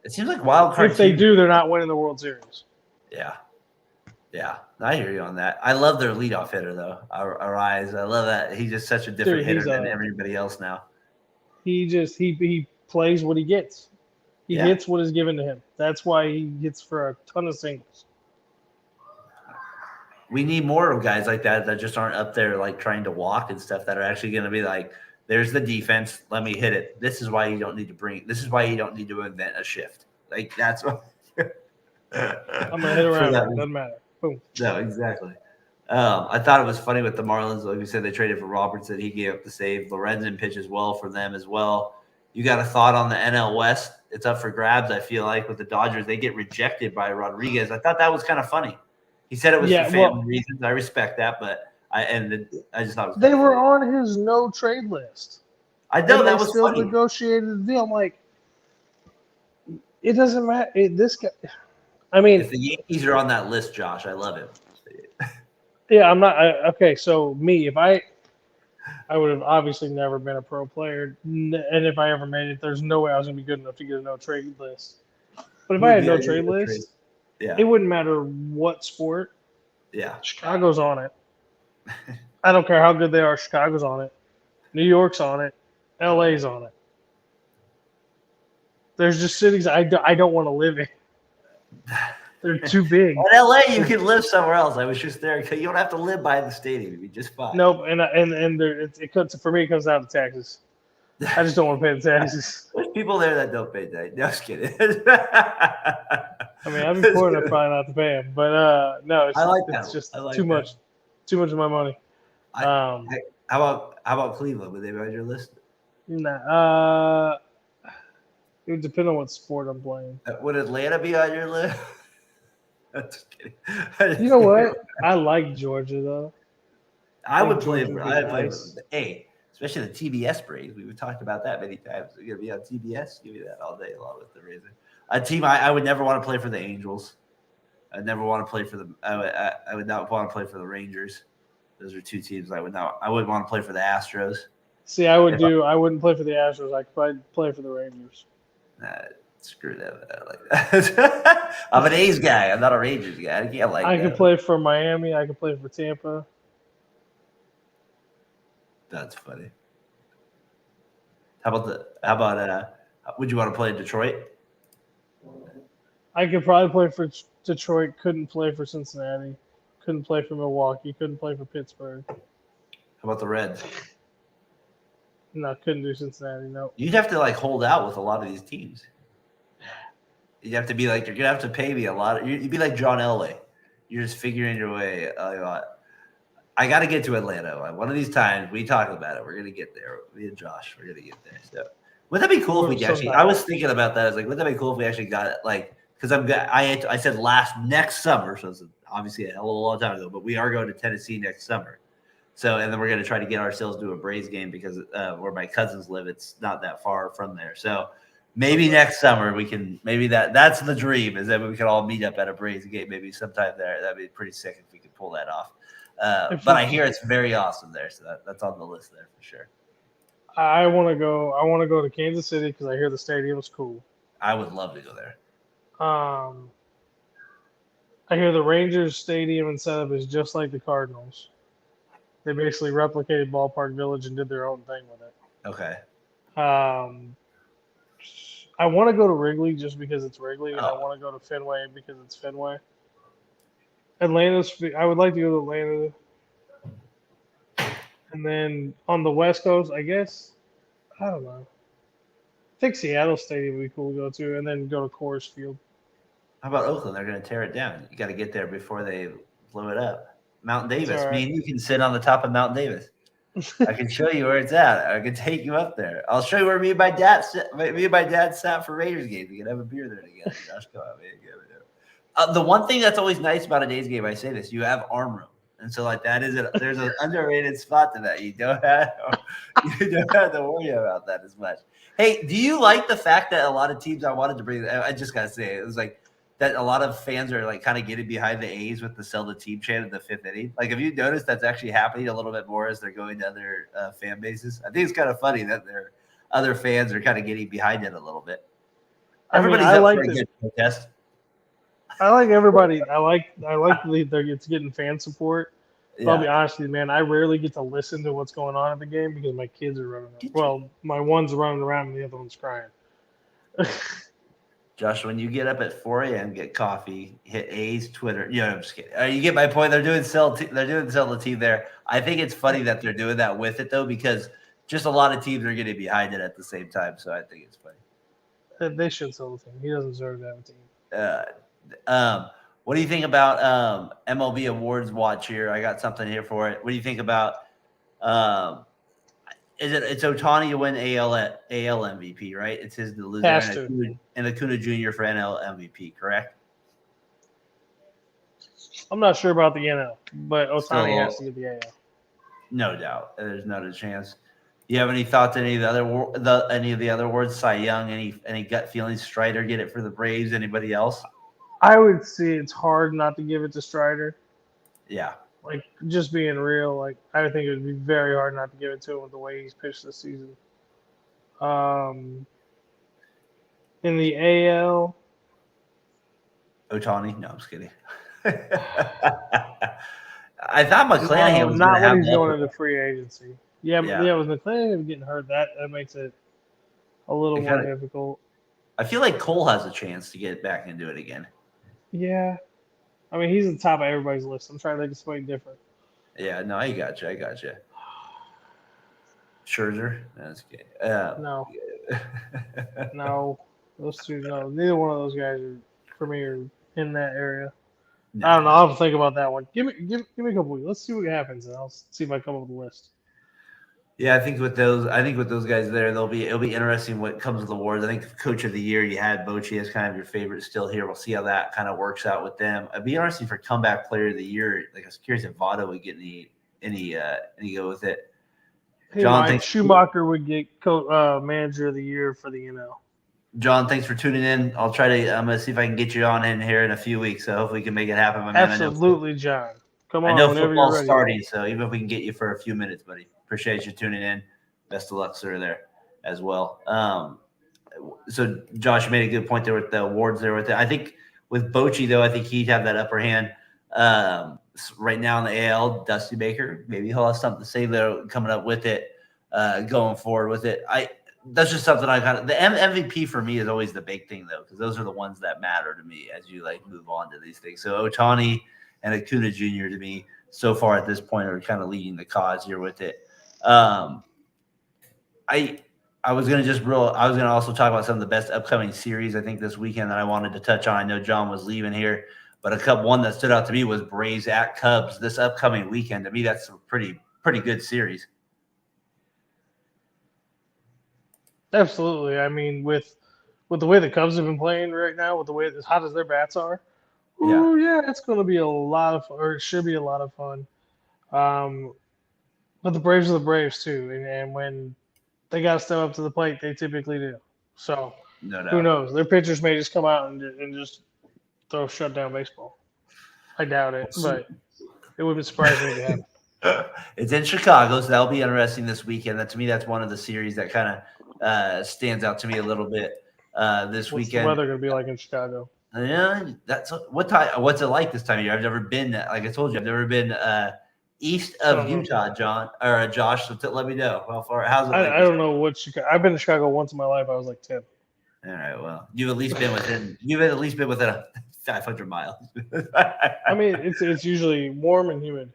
It seems like wild card. If they do, they're not winning the World Series. Yeah. Yeah, I hear you on that. I love their leadoff hitter though. Arise. I love that. He's just such a different hitter than everybody else now. He plays what he gets. He hits what is given to him. That's why he hits for a ton of singles. We need more of guys like that just aren't up there like trying to walk and stuff, that are actually going to be like, there's the defense, let me hit it. This is why you don't need to invent a shift. Like that's what I'm gonna hit around. It doesn't matter. Boom. No, exactly. I thought it was funny with the Marlins. Like we said, they traded for Robertson. He gave up the save. Lorenzen pitches well for them as well. You got a thought on the NL West? It's up for grabs, I feel like, with the Dodgers. They get rejected by Rodriguez. I thought that was kind of funny. He said it was for family reasons. I respect that, but I just thought it was they were on his no trade list. I know that was still funny. Negotiated the deal. I'm like, it doesn't matter. This guy. I mean, if the Yankees are on that list, Josh, I love him. Yeah, I'm not. Okay, so me, if I would have obviously never been a pro player, and if I ever made it, there's no way I was going to be good enough to get a no trade list. But if I had no trade list, it wouldn't matter what sport. Yeah, Chicago's on it. I don't care how good they are. Chicago's on it. New York's on it. LA's on it. There's just cities I don't want to live in. They're too big. In LA, you can live somewhere else. I was just there. You don't have to live by the stadium. You'd be just fine. Nope, for me, it comes down to taxes. I just don't want to pay the taxes. There's people there that don't pay that. No, just kidding. I mean, I'd be poor enough probably not to pay them, but no, it's just too much of my money. How about Cleveland? Would they be on your list? Nah. It would depend on what sport I'm playing. Would Atlanta be on your list? Just kidding. You know what? I like Georgia though. I would play for. Hey, especially the TBS Braves. We've talked about that many times. You're gonna be on TBS. Give me that all day along with the Razor. A team I would never want to play for the Angels. I'd never want to play for the. I would not want to play for the Rangers. Those are two teams I would not. I wouldn't want to play for the Astros. See, I wouldn't play for the Astros. I could probably play for the Rangers. Screw that. I like that. I'm an A's guy. I'm not a Rangers guy. I can't like. I could play for Miami. I could play for Tampa. That's funny. How about would you want to play in Detroit? I could probably play for Detroit. Couldn't play for Cincinnati. Couldn't play for Milwaukee. Couldn't play for Pittsburgh. How about the Reds? No, couldn't do Cincinnati. No. You'd have to like hold out with a lot of these teams. You'd have to be like, you're gonna have to pay me a lot. You'd be like John Elway. You're just figuring your way. I got to get to Atlanta. One of these times we talk about it. We're gonna get there. Me and Josh, we're gonna get there. So, wouldn't that be cool if we actually? I was thinking about that. I was like, wouldn't that be cool if we actually got it? Like, because I said next summer, so it's obviously a hell of a long time ago. But we are going to Tennessee next summer. So, and then we're going to try to get ourselves to a Braves game because where my cousins live, it's not that far from there. So Maybe next summer we can. Maybe that's the dream is that we can all meet up at a Braves game maybe sometime there. That'd be pretty sick if we could pull that off. But I hear it's very awesome there, so that's on the list there for sure. I want to go. I want to go to Kansas City because I hear the stadium is cool. I would love to go there. I hear the Rangers stadium and setup is just like the Cardinals. They basically replicated Ballpark Village and did their own thing with it. Okay. I want to go to Wrigley just because it's Wrigley, and I want to go to Fenway because it's Fenway. I would like to go to Atlanta. And then on the West Coast, I guess, I don't know. I think Seattle Stadium would be cool to go to, and then go to Coors Field. How about Oakland? They're going to tear it down. You got to get there before they blow it up. Mount Davis. Right. Me and you can sit on the top of Mount Davis. I can show you where it's at. I can take you up there. I'll show you where me and my dad sat for Raiders games. We can have a beer there together. Josh, come on, man. The one thing that's always nice about a Days game, I say this, you have arm room. And so like there's an underrated spot to that. You don't have to worry about that as much. Hey, do you like the fact that a lot of teams, I just gotta say it was like that a lot of fans are like kind of getting behind the A's with the sell the team chant in the 5th inning? Like, have you noticed that's actually happening a little bit more as they're going to other fan bases? I think it's kind of funny that their other fans are kind of getting behind it a little bit. Everybody's up for a good protest. I like everybody. I like it's getting fan support. Yeah. I'll be honest with you, man. I rarely get to listen to what's going on at the game because my kids are running around. Well, my one's running around and the other one's crying. Josh, when you get up at 4 a.m., get coffee, hit A's Twitter. I'm just kidding. You get my point. They're doing sell the team there. I think it's funny that they're doing that with it though, because just a lot of teams are getting behind it at the same time. So I think it's funny. They should sell the team. He doesn't deserve to have a team. What do you think about MLB Awards Watch here? I got something here for it. What do you think about it's Ohtani to win AL MVP, right? It's his to lose, and Acuna Jr. for NL MVP, correct? I'm not sure about the NL, but Ohtani has to get the AL. No doubt. There's not a chance. Do you have any thoughts on any of the other awards? Cy Young, any gut feelings? Strider get it for the Braves? Anybody else? I would say it's hard not to give it to Strider. Yeah. Like, just being real, like, I think it would be very hard not to give it to him with the way he's pitched this season. In the AL, Ohtani? No, I'm just kidding. I thought McClanahan was not when he's going into free agency. Yeah, with McClanahan getting hurt, that makes it a little more difficult. I feel like Cole has a chance to get back into it again. Yeah. I mean, he's at the top of everybody's list. I'm trying to think of something different. Yeah, no, I got you. Scherzer? That's good. No. No. Those two, no. Neither one of those guys for me are in that area. No. I don't know. I'll have to think about that one. Give me a couple weeks. Let's see what happens, and I'll see if I come up with a list. Yeah, I think with those guys there, it'll be interesting what comes with the awards. I think Coach of the Year, you had Bochy as kind of your favorite still here. We'll see how that kind of works out with them. It'd be interesting for Comeback Player of the Year. Like, I was curious if Votto would get any go with it. John, thanks. Schumacher would get Manager of the Year for the NL. John, thanks for tuning in. I'm gonna see if I can get you on in here in a few weeks. So hopefully we can make it happen. Absolutely, John. Come on. I know football's starting, so even if we can get you for a few minutes, buddy. Appreciate you tuning in. Best of luck, sir, there as well. So Josh made a good point there with the awards there. I think with Bochy, though, I think he'd have that upper hand. Right now in the AL, Dusty Baker, maybe he'll have something to say there coming up with it, going forward with it. That's just something I kind of – the MVP for me is always the big thing, though, because those are the ones that matter to me as you, like, move on to these things. So Ohtani and Acuna Jr. to me so far at this point are kind of leading the cause here with it. I was going to also talk about some of the best upcoming series I think this weekend that I wanted to touch on. I know John was leaving here, but one that stood out to me was Braves at Cubs this upcoming weekend. To me, that's a pretty good series. Absolutely. I mean, with the way the Cubs have been playing right now, with the way as hot as their bats are, it's going to be a lot of fun, or it should be a lot of fun. But the Braves are the Braves too, and when they got to step up to the plate, they typically do. So No doubt. Who knows? Their pitchers may just come out and just throw shutdown baseball. I doubt it, but it wouldn't surprise me if it happened. It's in Chicago, so that'll be interesting this weekend. To me, that's one of the series that kind of stands out to me a little bit this What's weekend. the weather going to be like in Chicago? Yeah, that's what time. What's it like this time of year? I've never been. Like I told you, I've never been east of Utah, John or Josh. So let me know how far. How's it? I don't know what Chicago. I've been to Chicago once in my life. I was like 10. All right. Well, you've at least been within. You've at least been within 500 miles. I mean, it's usually warm and humid.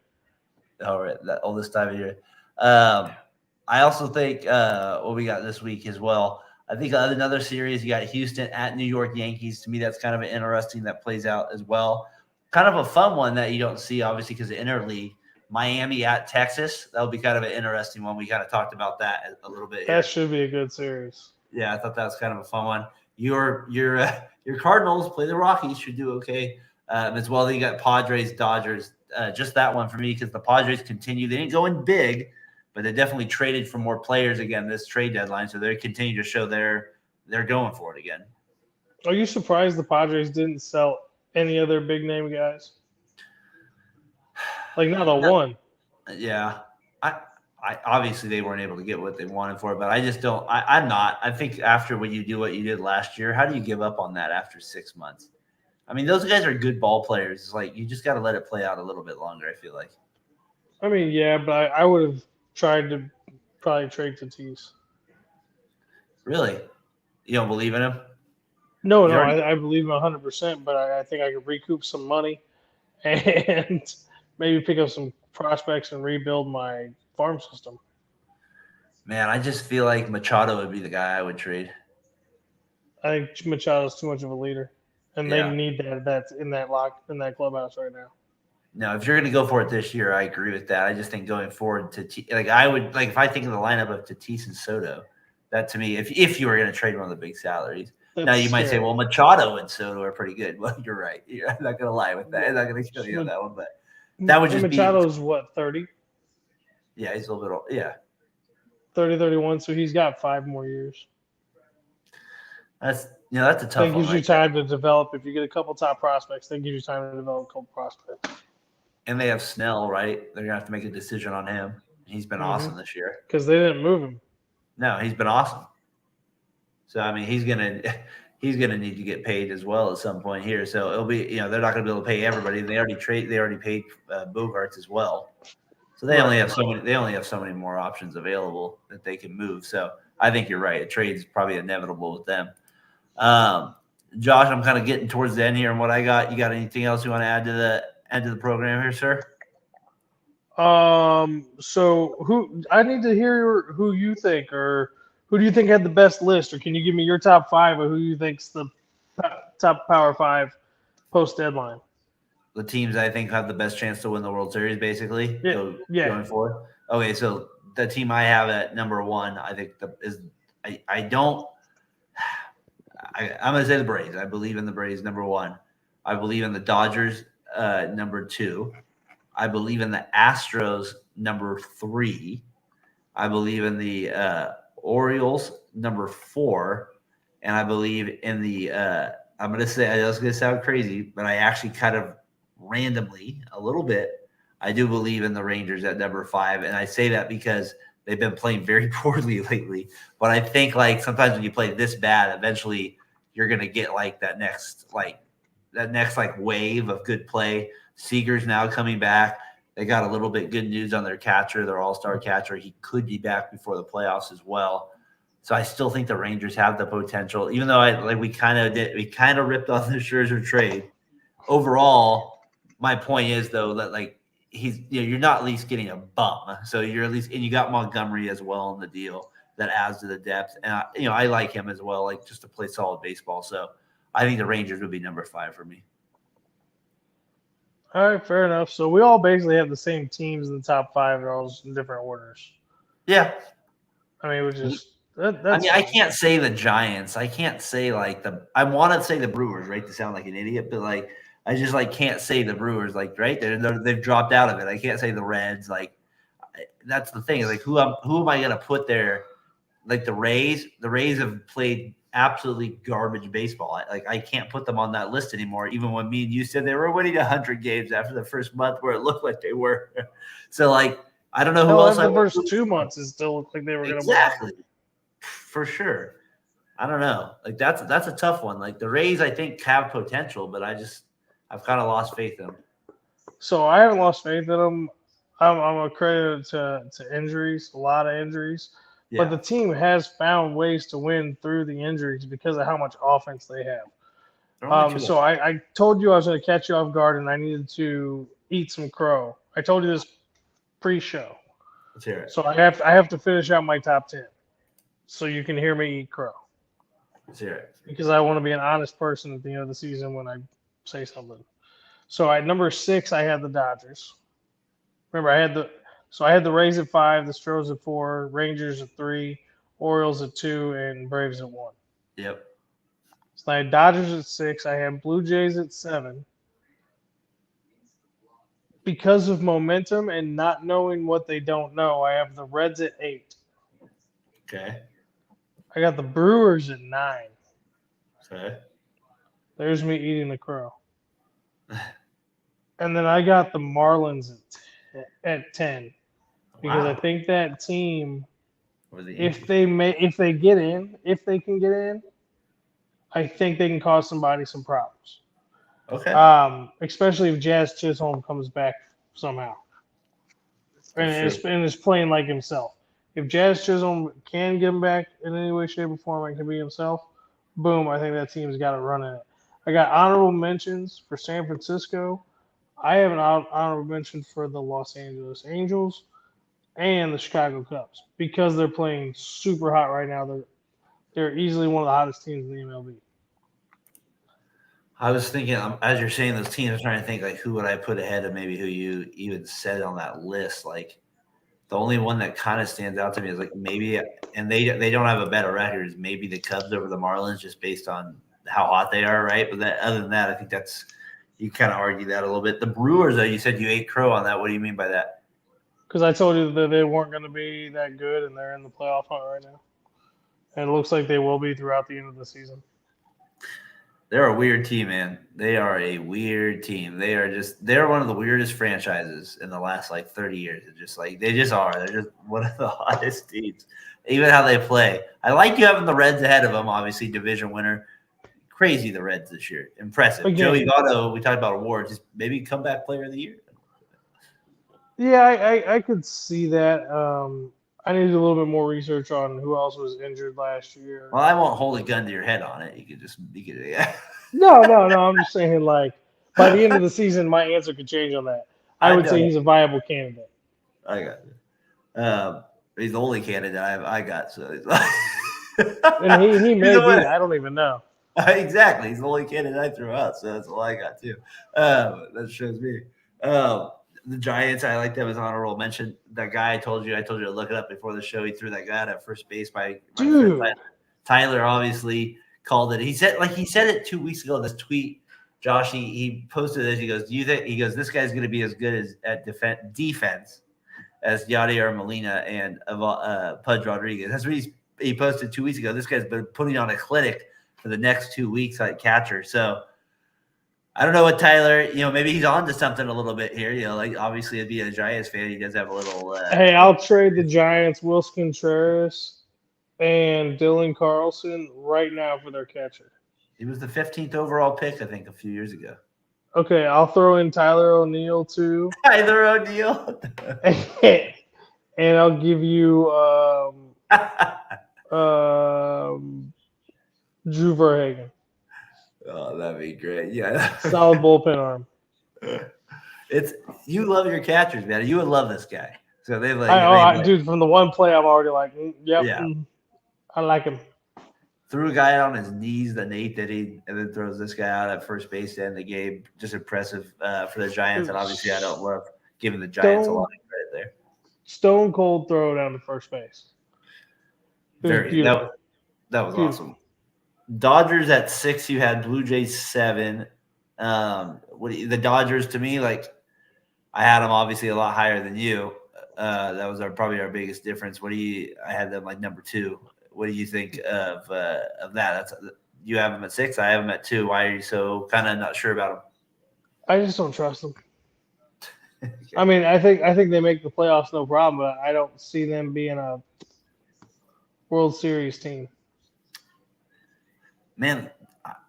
All right, all this time of year. I also think what we got this week as well. I think another series, you got Houston at New York Yankees. To me, that's kind of an interesting that plays out as well. Kind of a fun one that you don't see, obviously, because of interleague. Miami at Texas. That'll be kind of an interesting one. We kind of talked about that a little bit. That should be a good series. Yeah, I thought that was kind of a fun one. Your Cardinals play the Rockies, should do okay as well. You got Padres, Dodgers. Just that one for me because the Padres continue. They didn't go in big, but they definitely traded for more players again this trade deadline. So they continue to show they're going for it again. Are you surprised the Padres didn't sell any other big name guys? Like not a one. Yeah, I obviously they weren't able to get what they wanted for it, but I just don't. I'm not. I think after when you do what you did last year, how do you give up on that after 6 months? I mean, those guys are good ball players. It's like you just got to let it play out a little bit longer, I feel like. I mean, yeah, but I would have tried to probably trade Tatis. Really? You don't believe in him? No, I believe him 100%, but I think I could recoup some money and maybe pick up some prospects and rebuild my farm system. Man, I just feel like Machado would be the guy I would trade. I think Machado's too much of a leader. And they need that's in that clubhouse right now. No, if you're going to go for it this year, I agree with that. I just think going forward I would if I think of the lineup of Tatis and Soto, that to me, if you were going to trade one of the big salaries, now you might say, well, Machado and Soto are pretty good. Well, you're right. I'm not going to lie with that. I'm not going to kill you on that one, but that would just Machado's what, 30? Yeah, he's a little bit old. Yeah. 30, 31, so he's got 5 more years. That's a tough one. That gives you time to develop. If you get a couple top prospects, that gives you time to develop a couple prospects. And they have Snell, right? They're going to have to make a decision on him. He's been awesome this year. Because they didn't move him. No, he's been awesome. So, I mean, he's gonna need to get paid as well at some point here. So it'll be, they're not going to be able to pay everybody. They already paid Bogarts as well. So they only have so many more options available that they can move. So I think you're right. A trade is probably inevitable with them. Josh, I'm kind of getting towards the end here and what I got. You got anything else you want to add to the end of the program here, sir? So I need to hear who you think, or who do you think had the best list, or can you give me your top 5 of who you think's the top Power 5 post deadline? The teams I think have the best chance to win the World Series, basically. Going forward. Okay, so the team I have at number 1, I think I'm going to say the Braves. I believe in the Braves, number 1. I believe in the Dodgers, number 2. I believe in the Astros, number 3. I believe in the Orioles, number 4. And I believe in the I'm going to say, I was going to sound crazy, but I actually kind of randomly, a little bit, I do believe in the Rangers at number 5. And I say that because they've been playing very poorly lately. But I think sometimes when you play this bad, eventually you're going to get that next wave of good play. Seager's now coming back. They got a little bit good news on their catcher, their all-star catcher. He could be back before the playoffs as well. So I still think the Rangers have the potential, even though we kind of ripped off the Scherzer trade. Overall, my point is though that you're not at least getting a bum. So you're at least, and you got Montgomery as well in the deal that adds to the depth. And I like him as well, just to play solid baseball. So I think the Rangers would be number 5 for me. All right, fair enough. So we all basically have the same teams in the top 5. They're all in different orders. Yeah. I mean, which is I can't say the Giants. I can't say I want to say the Brewers, right? To sound like an idiot, but I just can't say the Brewers, right? They've dropped out of it. I can't say the Reds. That's the thing. Who am I gonna put there? The Rays. The Rays have played absolutely garbage baseball. I can't put them on that list anymore. Even when me and you said they were winning 100 games after the first month, where it looked like they were. So like, I don't know who else. The first 2 months it still looked like they were going to win. Exactly, for sure. I don't know. Like that's a tough one. Like the Rays, I think have potential, but I've kind of lost faith in them. So I haven't lost faith in them. I'm a credit to injuries, a lot of injuries. Yeah. But the team has found ways to win through the injuries because of how much offense they have. So I told you I was going to catch you off guard, and I needed to eat some crow. I told you this pre-show. Let's hear it. So I have to finish out my top 10, so you can hear me eat crow. Let's hear it. Because I want to be an honest person at the end of the season when I say something. So at number 6, I had the Dodgers. Remember, I had the Rays at 5, the Stros at 4, Rangers at 3, Orioles at 2, and Braves at 1. Yep. So I had Dodgers at 6. I had Blue Jays at 7. Because of momentum and not knowing what they don't know, I have the Reds at 8. Okay. I got the Brewers at 9. Okay. There's me eating the crow. And then I got the Marlins at 10. Because Wow. I think that team, if they can get in, I think they can cause somebody some problems. Okay. Especially if Jazz Chisholm comes back somehow. And is playing like himself. If Jazz Chisholm can get him back in any way, shape, or form and can be himself, boom, I think that team's got a run in it. I got honorable mentions for San Francisco. I have an honorable mention for the Los Angeles Angels and the Chicago Cubs because they're playing super hot right now. They're easily one of the hottest teams in the MLB. I was thinking, as you're saying those teams, I'm trying to think, like, who would I put ahead of maybe who you even said on that list. Like, the only one that kind of stands out to me is, like, maybe – and they don't have a better record – is maybe the Cubs over the Marlins just based on how hot they are, right? But other than that, I think that's – you kind of argue that a little bit. The Brewers, though, you said you ate crow on that. What do you mean by that? Because I told you that they weren't going to be that good, and they're in the playoff hunt right now. And it looks like they will be throughout the end of the season. They're a weird team, man. They are a weird team. They're one of the weirdest franchises in the last, like, 30 years. It's just like, they just are. They're just one of the hottest teams. Even how they play. I like you having the Reds ahead of them, obviously, division winner. Crazy, the Reds this year. Impressive. Again, Joey Votto, we talked about awards. Just maybe comeback player of the year. Yeah, I could see that. I need to do a little bit more research on who else was injured last year. Well, I won't hold a gun to your head on it. Yeah. No. I'm just saying, like, by the end of the season, my answer could change on that. I would say he's a viable candidate. I got it. He's the only candidate I got. So and he may be. I don't even know. Exactly. He's the only candidate I threw out, so that's all I got too. That shows me. The Giants, I like them as honorable mention. That guy I told you to look it up before the show. He threw that guy out at first base by Tyler. Obviously called it. He said it 2 weeks ago in this tweet. Josh, he posted this. He goes, "Do you think?" He goes, "This guy's going to be as good as at defense as Yadier Molina and Pudge Rodriguez." That's what he posted 2 weeks ago. This guy's been putting on a clinic for the next 2 weeks at catcher. So I don't know what Tyler, maybe he's on to something a little bit here. Like, obviously, to be a Giants fan, he does have a little. Hey, I'll trade the Giants, Wilson Contreras, and Dylan Carlson right now for their catcher. He was the 15th overall pick, I think, a few years ago. Okay, I'll throw in Tyler O'Neill, too. Tyler O'Neill. And I'll give you Drew Verhagen. Oh, that'd be great. Yeah. Solid bullpen arm. You love your catchers, man. You would love this guy. So dude, from the one play, I'm already like, yep, yeah. I like him. Threw a guy on his knees the 8th inning, and then throws this guy out at first base to end the game. Just impressive for the Giants, and obviously I don't love giving the Giants a lot of credit there. Stone cold throw down to first base. That was awesome. Dodgers at 6, you had Blue Jays 7. The Dodgers, to me, like, I had them obviously a lot higher than you. That was probably our biggest difference. I had them like number 2. what do you think of that? That's you have him at 6. I have him at 2. Why are you so kind of not sure about him? I just don't trust them. Okay. I mean, I think they make the playoffs no problem, but I don't see them being a World Series team. Man,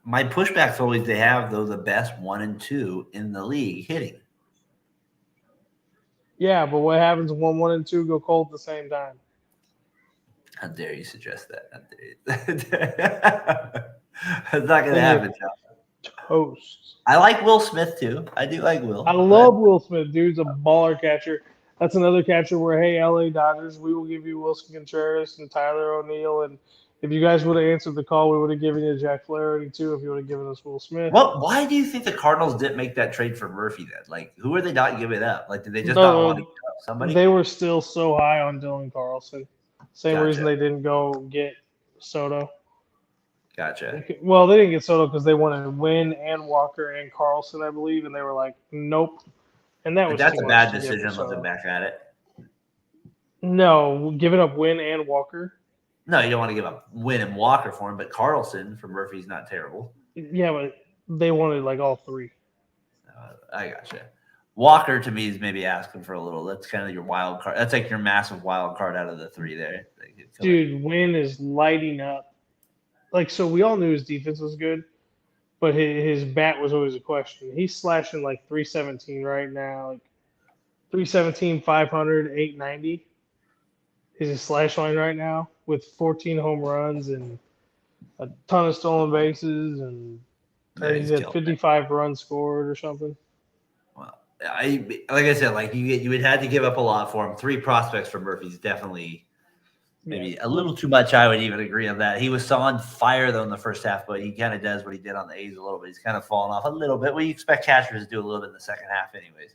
my pushback's always they have though the best 1 and 2 in the league hitting. Yeah, but what happens when 1 and 2 go cold at the same time? How dare you suggest that? How dare you? It's not going to Then happen, John. Toast. I like Will Smith too. I do like Will. I love Will Smith. Dude's a baller catcher. That's another catcher where, hey, LA Dodgers, we will give you Wilson Contreras and Tyler O'Neill. And if you guys would have answered the call, we would have given you Jack Flaherty too if you would have given us Will Smith. Well, why do you think the Cardinals didn't make that trade for Murphy then? Like, who are they not giving up? Like, did they just not want to give up somebody? They were still so high on Dylan Carlson. Same reason they didn't go get Soto. Gotcha. Well, they didn't get Soto because they wanted Wynn and Walker and Carlson, I believe, and they were like, nope. And that was that's a bad decision looking back at it. No, giving up Wynn and Walker. No, you don't want to give up Wynn and Walker for him, but Carlson for Murphy's not terrible. Yeah, but they wanted like all 3. I gotcha. Walker to me is maybe asking for a little. That's kind of your wild card. That's like your massive wild card out of the 3 there. Dude, Wynn is lighting up. Like, so we all knew his defense was good, but his bat was always a question. He's slashing like 317 right now, like 317, 500, 890 is his slash line right now with 14 home runs and a ton of stolen bases, and he's had 55 runs scored or something. Well, like I said, like you would have to give up a lot for him. 3 prospects for Murphy's definitely. Maybe a little too much. I would even agree on that. He was on fire though in the first half, but he kind of does what he did on the A's a little bit. He's kind of fallen off a little bit. We expect catchers to do a little bit in the second half, anyways.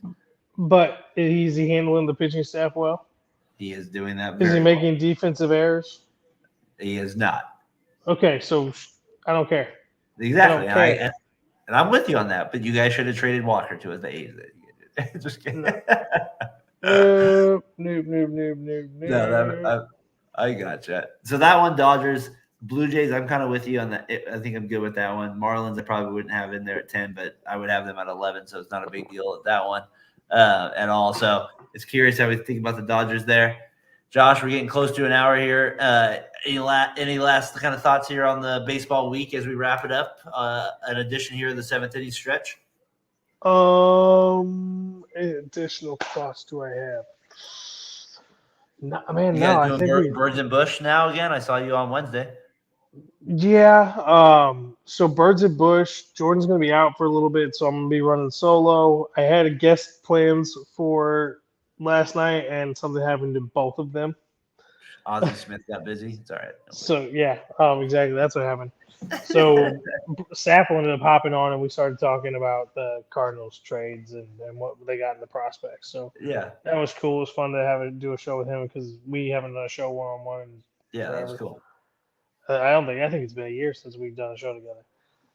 But is he handling the pitching staff well? He is doing that. Is he making defensive errors? He is not. Okay, so I don't care. Exactly, and I'm with you on that. But you guys should have traded Walker to the A's. Just kidding. Noob. No, I gotcha. So that one, Dodgers, Blue Jays, I'm kind of with you on that. I think I'm good with that one. Marlins, I probably wouldn't have in there at 10, but I would have them at 11, so it's not a big deal at that one at all. So it's curious how we think about the Dodgers there. Josh, we're getting close to an hour here. Any last kind of thoughts here on the baseball week as we wrap it up? An addition here of the 7th inning stretch? Additional thoughts do I have? No, I think Birds and Bush now again. I saw you on Wednesday. Yeah. So Birds and Bush, Jordan's gonna be out for a little bit, so I'm gonna be running solo. I had a guest plans for last night, and something happened to both of them. Ozzie Smith got busy. It's all right. So yeah, exactly. That's what happened. So Sapp ended up hopping on, and we started talking about the Cardinals trades and what they got in the prospects. So yeah, that was cool. It was fun to do a show with him because we haven't done a show one-on-one. Yeah, that was cool. I think it's been a year since we've done a show together.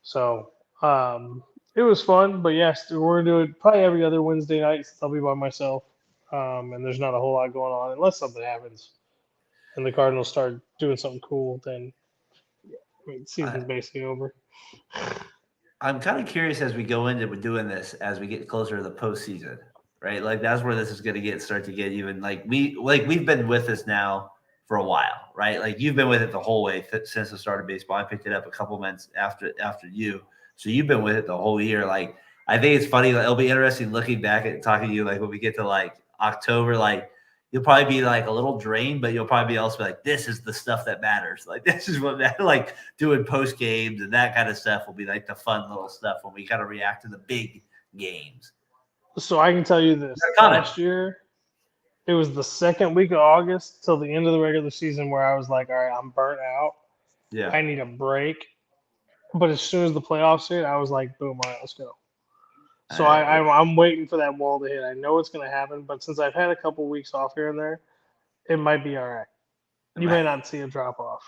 So it was fun. But yes, we're gonna do it probably every other Wednesday night since I'll be by myself. And there's not a whole lot going on unless something happens and the Cardinals start doing something cool. Then season's basically over. I'm kind of curious as we go into doing this as we get closer to the postseason, right? Like that's where this is going to start to get even we've been with this now for a while, right? Like you've been with it the whole way since the start of baseball. I picked it up a couple months after you, so you've been with it the whole year. Like I think it's funny. Like, it'll be interesting looking back at talking to you. Like when we get to like October, like you'll probably be like a little drained, but you'll probably also be like, this is the stuff that matters. Like this is what matters. Like doing post games and that kind of stuff will be like the fun little stuff when we kind of react to the big games. So I can tell you this: last year, it was the second week of August till the end of the regular season where I was like, all right, I'm burnt out. Yeah, I need a break. But as soon as the playoffs hit, I was like, boom, all right, let's go. So I'm waiting for that wall to hit. I know it's going to happen, but since I've had a couple weeks off here and there, it might be all right. You may not see a drop off.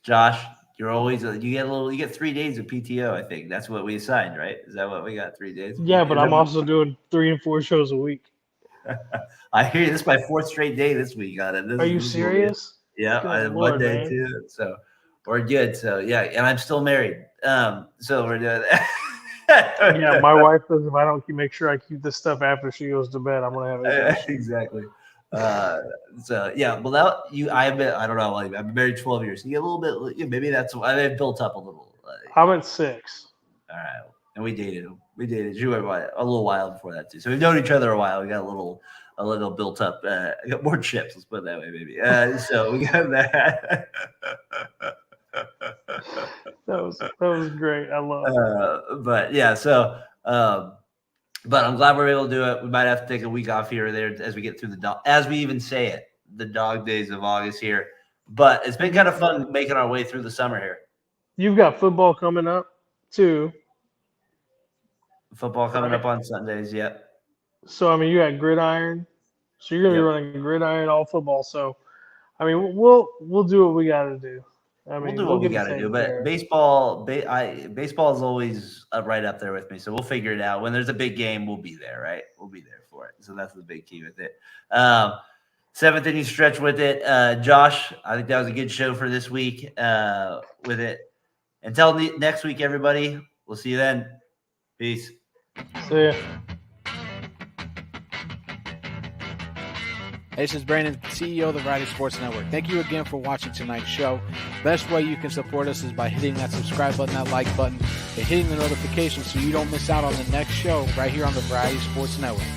Josh, you get 3 days of PTO. I think that's what we assigned, right? Is that what we got? 3 days? Yeah, but I'm also doing 3 and 4 shows a week. I hear you. This is my 4th straight day this week on it. Are you serious? Yeah, Good one Lord, day man. too. So we're good. So yeah, and I'm still married. So we're doing that. Yeah, my wife says if I don't make sure I keep this stuff after she goes to bed, I'm gonna have issues. Exactly. So yeah, well, that I don't know. Like I've been married 12 years. You get a little bit. Maybe that's I've built up a little. I'm at 6. All right, and we dated. You were a little while before that too. So we've known each other a while. We got a little built up. I got more chips. Let's put it that way, maybe. So we got that. That was great. I love it. But yeah, so but I'm glad we're able to do it. We might have to take a week off here or there as we get through as we even say it, the dog days of August here. But it's been kind of fun making our way through the summer here. You've got football coming up too. Football coming up on Sundays, yep. So I mean, you got gridiron. So you're gonna be running gridiron all football. So I mean, we'll do what we got to do. I mean, we'll do what we got to do. But baseball is always right up there with me. So we'll figure it out. When there's a big game, we'll be there, right? We'll be there for it. So that's the big key with it. 7th inning stretch with it. Josh, I think that was a good show for this week with it. Until next week, everybody. We'll see you then. Peace. See ya. Hey, this is Brandon, CEO of the Variety Sports Network. Thank you again for watching tonight's show. Best way you can support us is by hitting that subscribe button, that like button, and hitting the notification so you don't miss out on the next show right here on the Variety Sports Network.